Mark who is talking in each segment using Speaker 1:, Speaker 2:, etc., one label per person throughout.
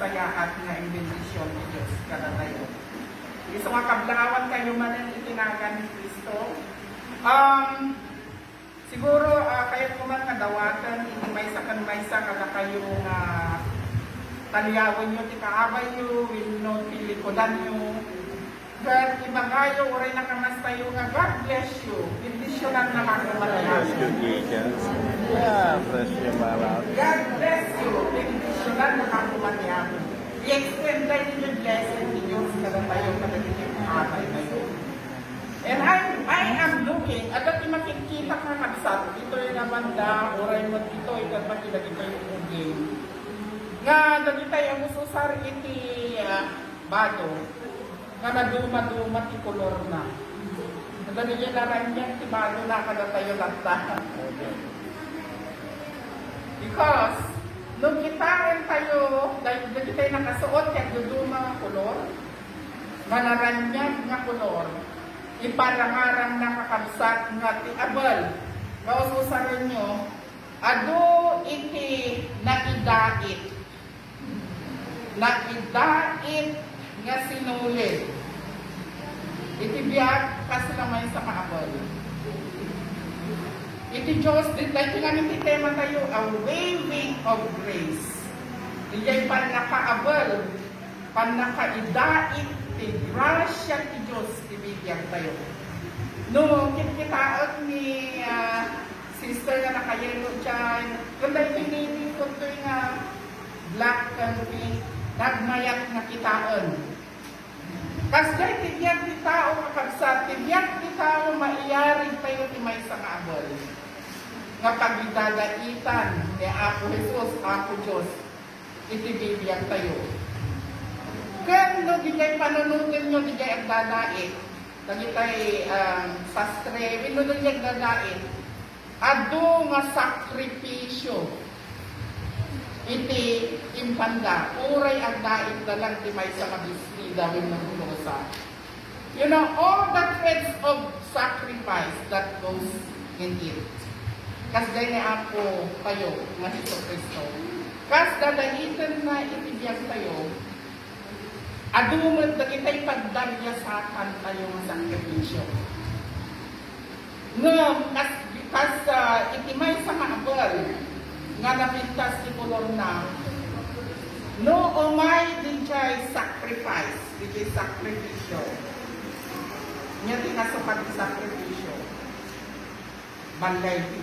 Speaker 1: sayaat nga imbendisyon ni Diyos kada tayo. Isa nga kablawan kayo manan itinagan ni Kristo. Siguro kayo kuman nga dawatan, hindi may sa kada kayo nga taliyawin nyo, tikaabay nyo, winno, tilikodan nyo. But ibagayo, oray na kamas tayo nga, God bless you. Bendisyonan na mga malaya.
Speaker 2: Bless you, Jesus. Yeah, bless you, Mama.
Speaker 1: God bless you. Bendisyonan na mga malaya. I-extend tayo ninyo blessing ni Diyos kada tayo, kada ninyo abay tayo. And I am looking, agad yung makikita ka kabsat, ito yung nabanda, oray mo dito, ito ba kilagi tayo yung game. Nga, dagi tayo, mususar iti bado, nga naduma-duma ti kolor na. Dagi yung naranyan, ti bado na kada tayo lata. Because, nung kitaan tayo, dagi tayo nakasuot, kaya duduma kolor, nga naranyan nga kolor, iparangarang nakakabsat nga ti abal. Maususaran nyo, ado iti naidait. Naidait nga sinulid. Iti biyag kaslamay sa kaabal. Iti Diyos, dahil namin ti tema tayo, a waving of grace. Iya'y panakaabal, panakaidait, ti grasya ti Diyos, ti bibiyag tayo. No, kinikitaot ni sister nga nakayelo dyan, kunday pinili ko ito nga black and pink, nagmayak na kitaan. Kas dahil tibiyag ti tao kakabsat, tibiyag ti tao maiyarig tayo ti may sakabal. Nga pagidadaitan ni Apo Jesus, Apo Diyos, iti bibiyag tayo. Kaya no, di kayo panunutin nyo, di kayo agdadait. Lagi tayo sastre, no, di kayo agdadait. Ado nga sakripisyo. Iti impanda, uray agdait na lang di may sa kabisli dawin ng lusa. You know, all the threads of sacrifice that goes in it. Kas dahil ni Apo tayo, nga Hesus Kristo. Kas dadaitan na itibiyag tayo, adumad na kita'y pagdagyasakan tayo ng sakripisyo. Nga, kas itimay sa kaabal, nga napintas ti kolor na, no umay din siya'y sacrifice, iti sakripisyo. Nga tinasukat ti sakripisyo. Banday ti.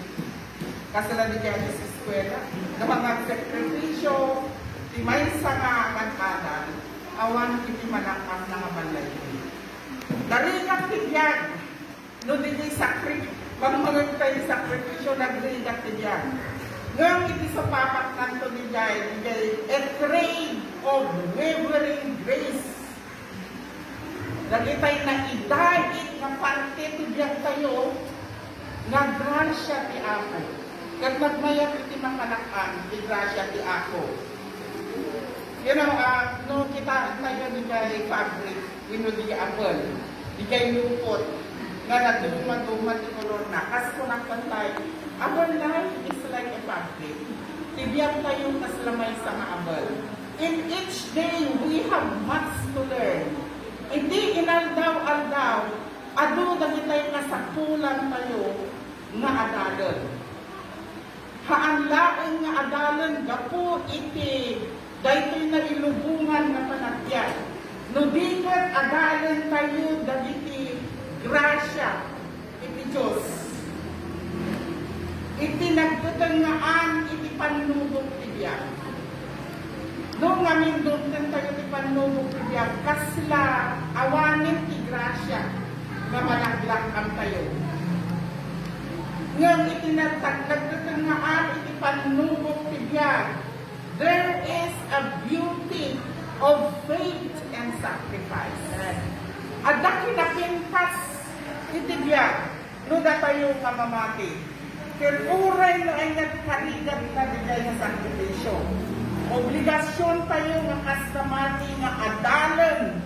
Speaker 1: Kasala di kaya sa eskwela, na mga sakripisyo, timay sa kaagad awan iti manakam na mabalay. Narigat tibiyag, no di sakrit, pagmagag tayo sakripisyo, nagrigat tibiyag. Ngayon iti sa papat nanto ni Jai, a trade of wavering grace. Lagi tayo na idait na parte tibiyag tayo, nga grasya ti Apo. Kat magmayag iti makanakan, ti grasya ti Apo. You know, no kita tayo di kay fabric, wino di apple, di kay lupot, nga naduma-duma ti kolor na. Kas ko nakantay, our life is like a fabric. Tibiyang tayo kaslamay sa maabal. In each day, we have much to learn. Hindi inaldaw-aldaw, ado dagi tayo nasapulan tayo nga adalan. Haanlaon nga adalan, gapo iti dahil na ilubungan na panagyan. No dikat adalan tayo dagiti grasya iti Diyos. Iti nagtutangaan iti panlubog tibiyag. No ngamin doon tayo iti panlubog tibiyag, kasla awanin ti grasya na malaglakam tayo. Ngayon iti nagtutangaan iti panlubog tibiyag, there is a beauty of faith and sacrifice. At kinapintas itibiyag, no da tayo kamamati. Kaya uray no ay nagkarigat na digay na sakripisyo. Obligasyon tayo nga kastamati nga adalan.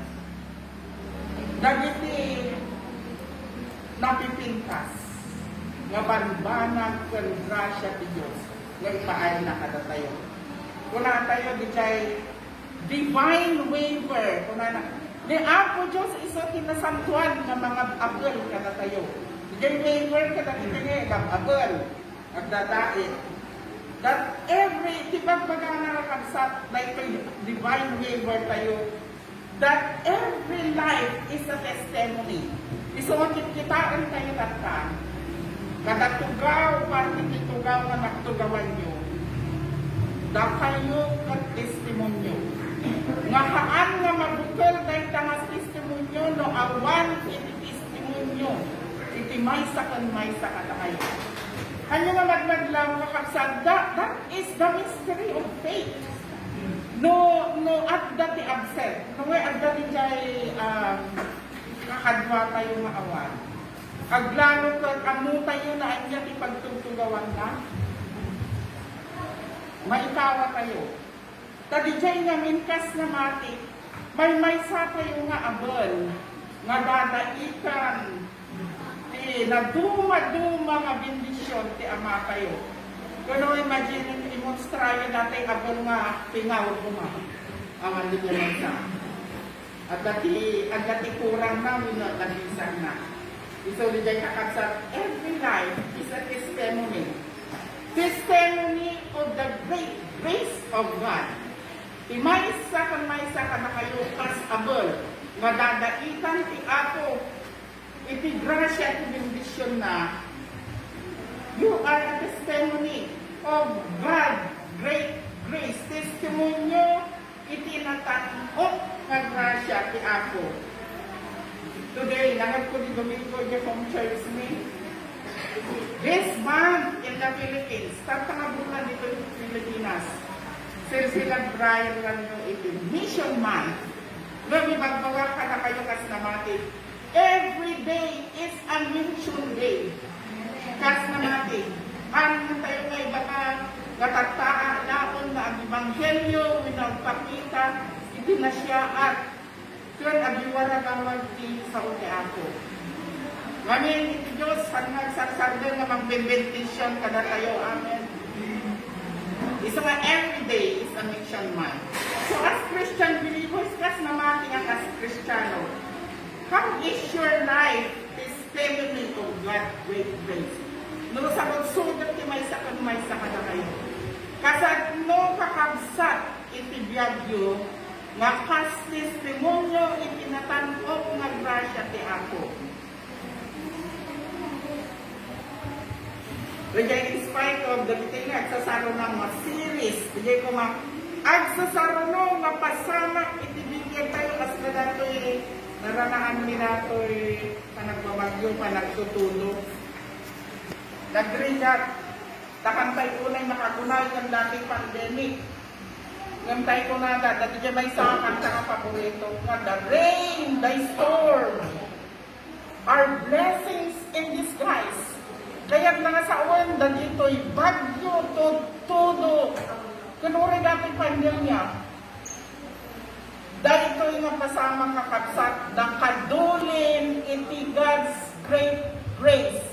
Speaker 1: Dagiti napipintas. Nga banbanag kung grasya ti Diyos. Nga ipaay na kada tayo. Wala tayo di kay divine waiver. Kunana, ni Apo Diyos iso kinasantuan ng mga abel kada tayo. Divine waiver kada kita nga abel at dadait. That every tibag bagana nakabsat like divine waiver tayo. That every life is a testimony. Isuotin kitaan tayo datan. Kada tugaw, pati tugaw na nagtugawan nyo. Da kayo kat testimonyo. Nga haan nga mabukal dahil tangas testimonyo no awan iti testimonyo. Iti maysa kan na kayo. Ano nga magmadlaw kakabsat, that is the mystery of faith. No at dati absent. No way at dati jay kakadwa tayo nga awan. Aglaro ka amo tayo na anya ti pagtutugawan na. Maikawa tayo. Tadi jay nga minkas na mati. May sa tayo nga abel. Nga dadaikan. Na duma nga bendisyon ti ama kayo. Kano imagine demonstrayo dati abon nga pingaw kuma ang aliyan sa. At dati kurang na minalagisan na. Iso di jay kakabsat, every life is a testimony. Testimony of the great grace of God. Maysa ka na kayo as abol. Nga dadaitan ti ako iti grasya at bendisyon na you are a testimony of God, great grace. Testimonyo iti natanok nga grasya ti ako. Today, langad ko di Domingo Jefong Church me. This month in the Philippines, tatang bulan dito sa Pilipinas, sila Brian lang yung iti Mission Month. Ngayon, magbawa ka na kayo kas namati. Every day is a mission day. Kas namati. Ano tayo ngay baka natattaan naon na ang Ebanghelyo, winagpakita, iti na siya at yun, agiwara kang magti sa uti ako. Ngayon, iti Diyos, hanggang nga mag-benediction kada tayo. Amen. Isa nga every day is a mission month. So as Christian believers, kas namati ang as Kristiyano, how is your life testimony of God's great grace? No sa pagsugat ti may sa kada kayo. Kasad no kakabsat iti biyagyo nga kas testimonyo iti natanok nga grasya ti ako. Kaya in spite of the bitin nga agsasaro ng mga series, kaya ko agsasaro no nga pasama iti bigyan tayo as na dato'y naranaan nila to'y panagbabagyo, panagtutulo. Nagrinat, takantay ko na'y nakagunay ng dating pandemic. Ngantay ko na dati dyan may sa kanta nga paborito nga, the rain, the storm, are blessings in disguise. Kaya nga sa uwan, dito'y bagyo, todo. Kunuri dating pandemya, dahil ito yung kasama kakabsat na kadulin iti God's great grace.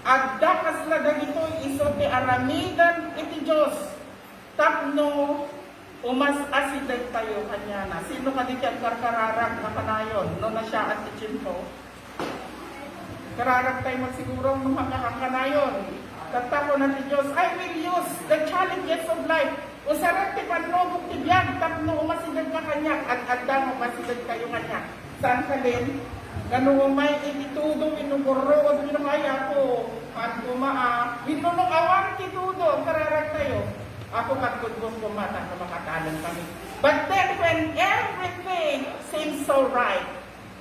Speaker 1: At dakas na ganito iso ti aramidan iti Diyos. Tapno, umas asidag tayo kanya na. Sino ka di kaya kararag na kanayon? No na siya at ichimpo. Kararag tayo magsiguro ng mga kakanayon. Tatako na ti Diyos, I will use the challenges of life. Usarap ti panlogok ti biyag, tapno umasidag ka kanya, at adang umasidag kayo kanya. Saan ka din? Ganun umay, ititudo, inuguro, o dinumay ako, at kumaa, binunong awan ti tudo, kararag tayo. Ako katgudgong kumata na makatalan kami. But then when everything seems so right,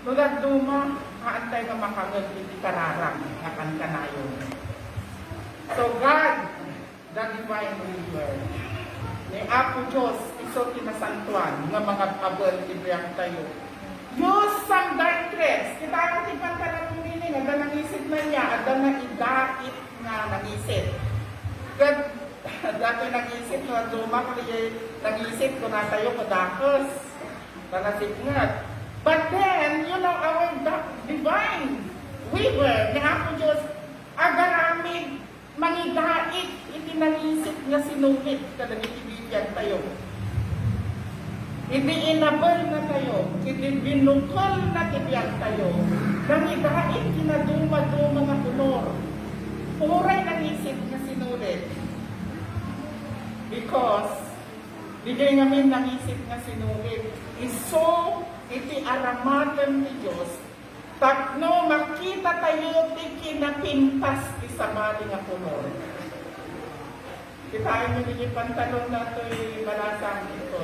Speaker 1: nulad duma, kaantay ka makagod, iti kararag, kanayon. So God, the divine ruler, ni Apo Diyos, iso kinasantuan, nga mga abel, ibriyang tayo. Use some darkness. Kita natin pantalang pumili, nga nangisip na niya, at nangidait nga nangisip. Dati nangisip, nga duma ko nangisip ko na tayo kadakos. Nanasip nga. But then, you know, our divine weaver, ni Apo Diyos, agaramid, mangidait, iti nangisip nga sinungit, kada nitibigyan tayo. Iti inabal na tayo, iti binukol na tibiyag tayo, nang idain kinaduma-duma nga punor. Uray ng isip na sinulit. Because, bigay namin ng isip na sinulit. Iso, iti aramatan ni Diyos, takno makita tayo ti kinapintas ti sabali nga punor. Kitain mo din yung pantalon na ito'y balasang ito.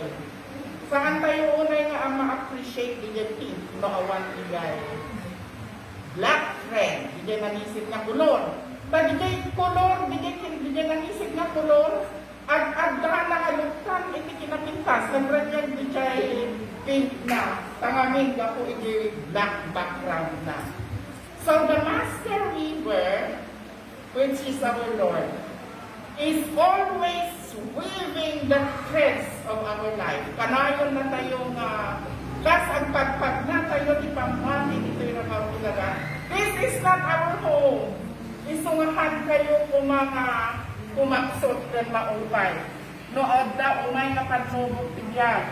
Speaker 1: Saan tayo unay nga ang ma-appreciate din yung pink, no awan igay. Black thread, bigay ng isip na kulor. Bigay kulor, bigay ng isip na kulor, at agdahan na aluktan, iti kinapintas, nagranyan bigay pink na, tangamin ka po iti black background na. So the master weaver, which is our Lord, is always weaving the threads of our life. Kanayon na tayo nga, kas ang pagpag na tayo di pamati dito yung mga This is not our home. Isungahan kayo kung mga kumaksot dan maupay. No, da umay nga panubog tiyan.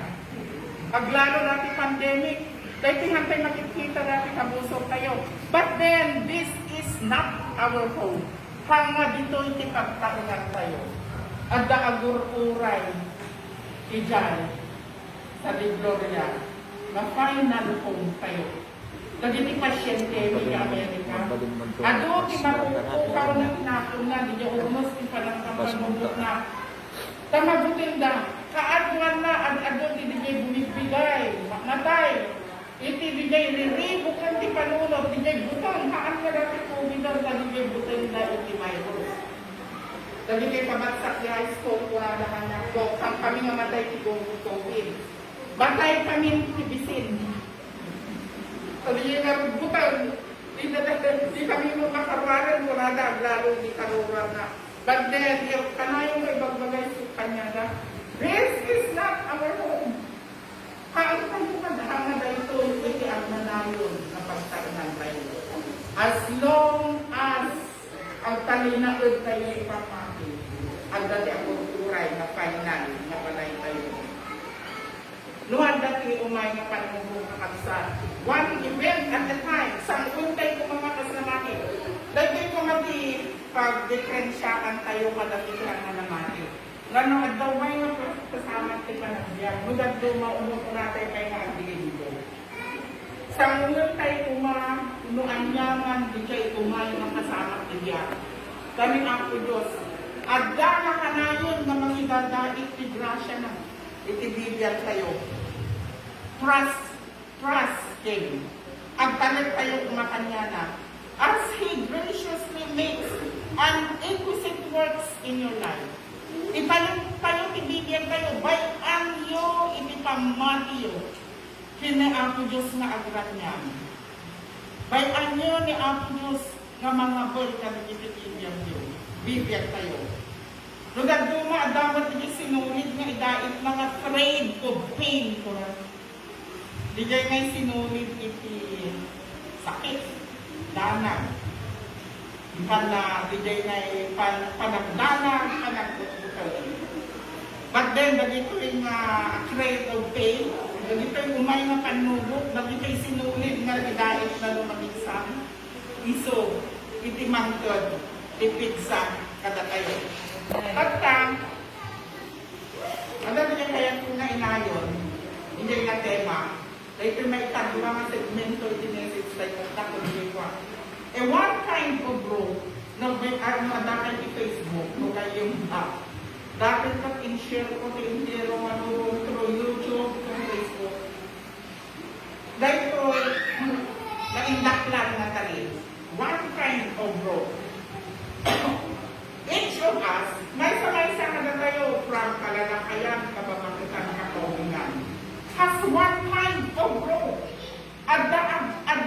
Speaker 1: Aglalo natin pandemic, dahil tihantay makikita natin kabusog tayo. But then, this is not our home. Hanga dito iti pagtaungan tayo. At daagur-uray ijay sa Gloria na final home tayo. Lagi ti pasyente ni Amerika. Ado ti mapupukaw na tinakuna, di niya umos ti panangkapanubot na. Tamagutin da, kaadwan na, ado ti di niya bumibigay, matay. Iti di niya riribukan ti panunod, di niya butang, haan ka dati COVID-19, di niya butang na iti virus. Lagi kayo pabagsak di high school, wala na kanya po, kami nga matay ti COVID. Batay kami ti bisin. Sabi niya nga butang, di kami mo makawaran, wala na, lalo di karuran na. But then, kanayong may bagbagay sa kanya na, this is not our home. Haan tayo madahanga na ito, iti ang nanayon na pagtarnan tayo. As long as ang talinaod tayo ipapaki, ang dati ang kulturay na final na balay tayo. Luhan dati umay nga panunong kakabsa. One event at a time, sang untay ko mga kasamati. Dati ko mati pag-diferensyaan tayo madatikan na namati. Ngano at daw may nga kasama ti panagbiyan. Mudad daw maunong ko natin kayo nga agdigay dito. Sang untay kuma, unuan nyaman, di kayo umay nga kasama ti biyan. Kami ang Diyos. At dana kanayon nga mangidadait ti grasya na itibibiyal tayo. Trust Him. Agtalit tayo kumakanya na. As He graciously makes an inquisitive works in your life. Italit tayo, tibibiyal tayo. Bayan yo, itipamati yo. Kini ako Diyos nga agran niya. Bayan nyo ni ako Diyos nga mga bol ka nagititibiyal yo. Bibiyal tayo. Lugad duma, dapat iti sinunid nga idait mga trade of pain ko. Dijay ngay sinunid iti sakit, danag. Kana dijay ngay panagdanag, panagbutukan. But then, dagito yung trade of pain, dagito yung umay nga panubok, dagito yung sinunid nga idait na lumagisang. Iso, iti mangkod, ipigsa, kada tayo. Pagka, ano niya kaya kung na inayon, hindi na tema, dahil may itang mga segmento itinesis tayo na kuliwa. One kind of growth na may madakay di Facebook, no kayong dati pag in-share ko sa intero, through YouTube, through Facebook. Dahil ko, na-indaklan na tali. One kind of growth. Each of us, may sa na tayo from kalalakayan, kababangkitan, kakawingan, has one kind of growth. At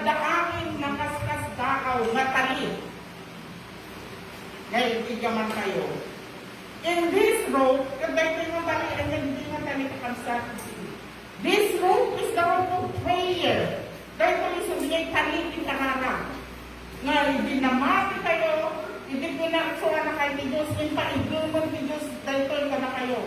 Speaker 1: daangin na kaskas dakaw, matali. Ngayon, igaman tayo. In this road, dahil yung matali, hindi matali kakansa. This road is the road of prayer. Dahil kung isubigay tali, itarara. Ngayon, dinamati tayo, hindi pinaksuhan na kayo ni Diyos, yung paigulman ni Diyos, dahil ka na kayo.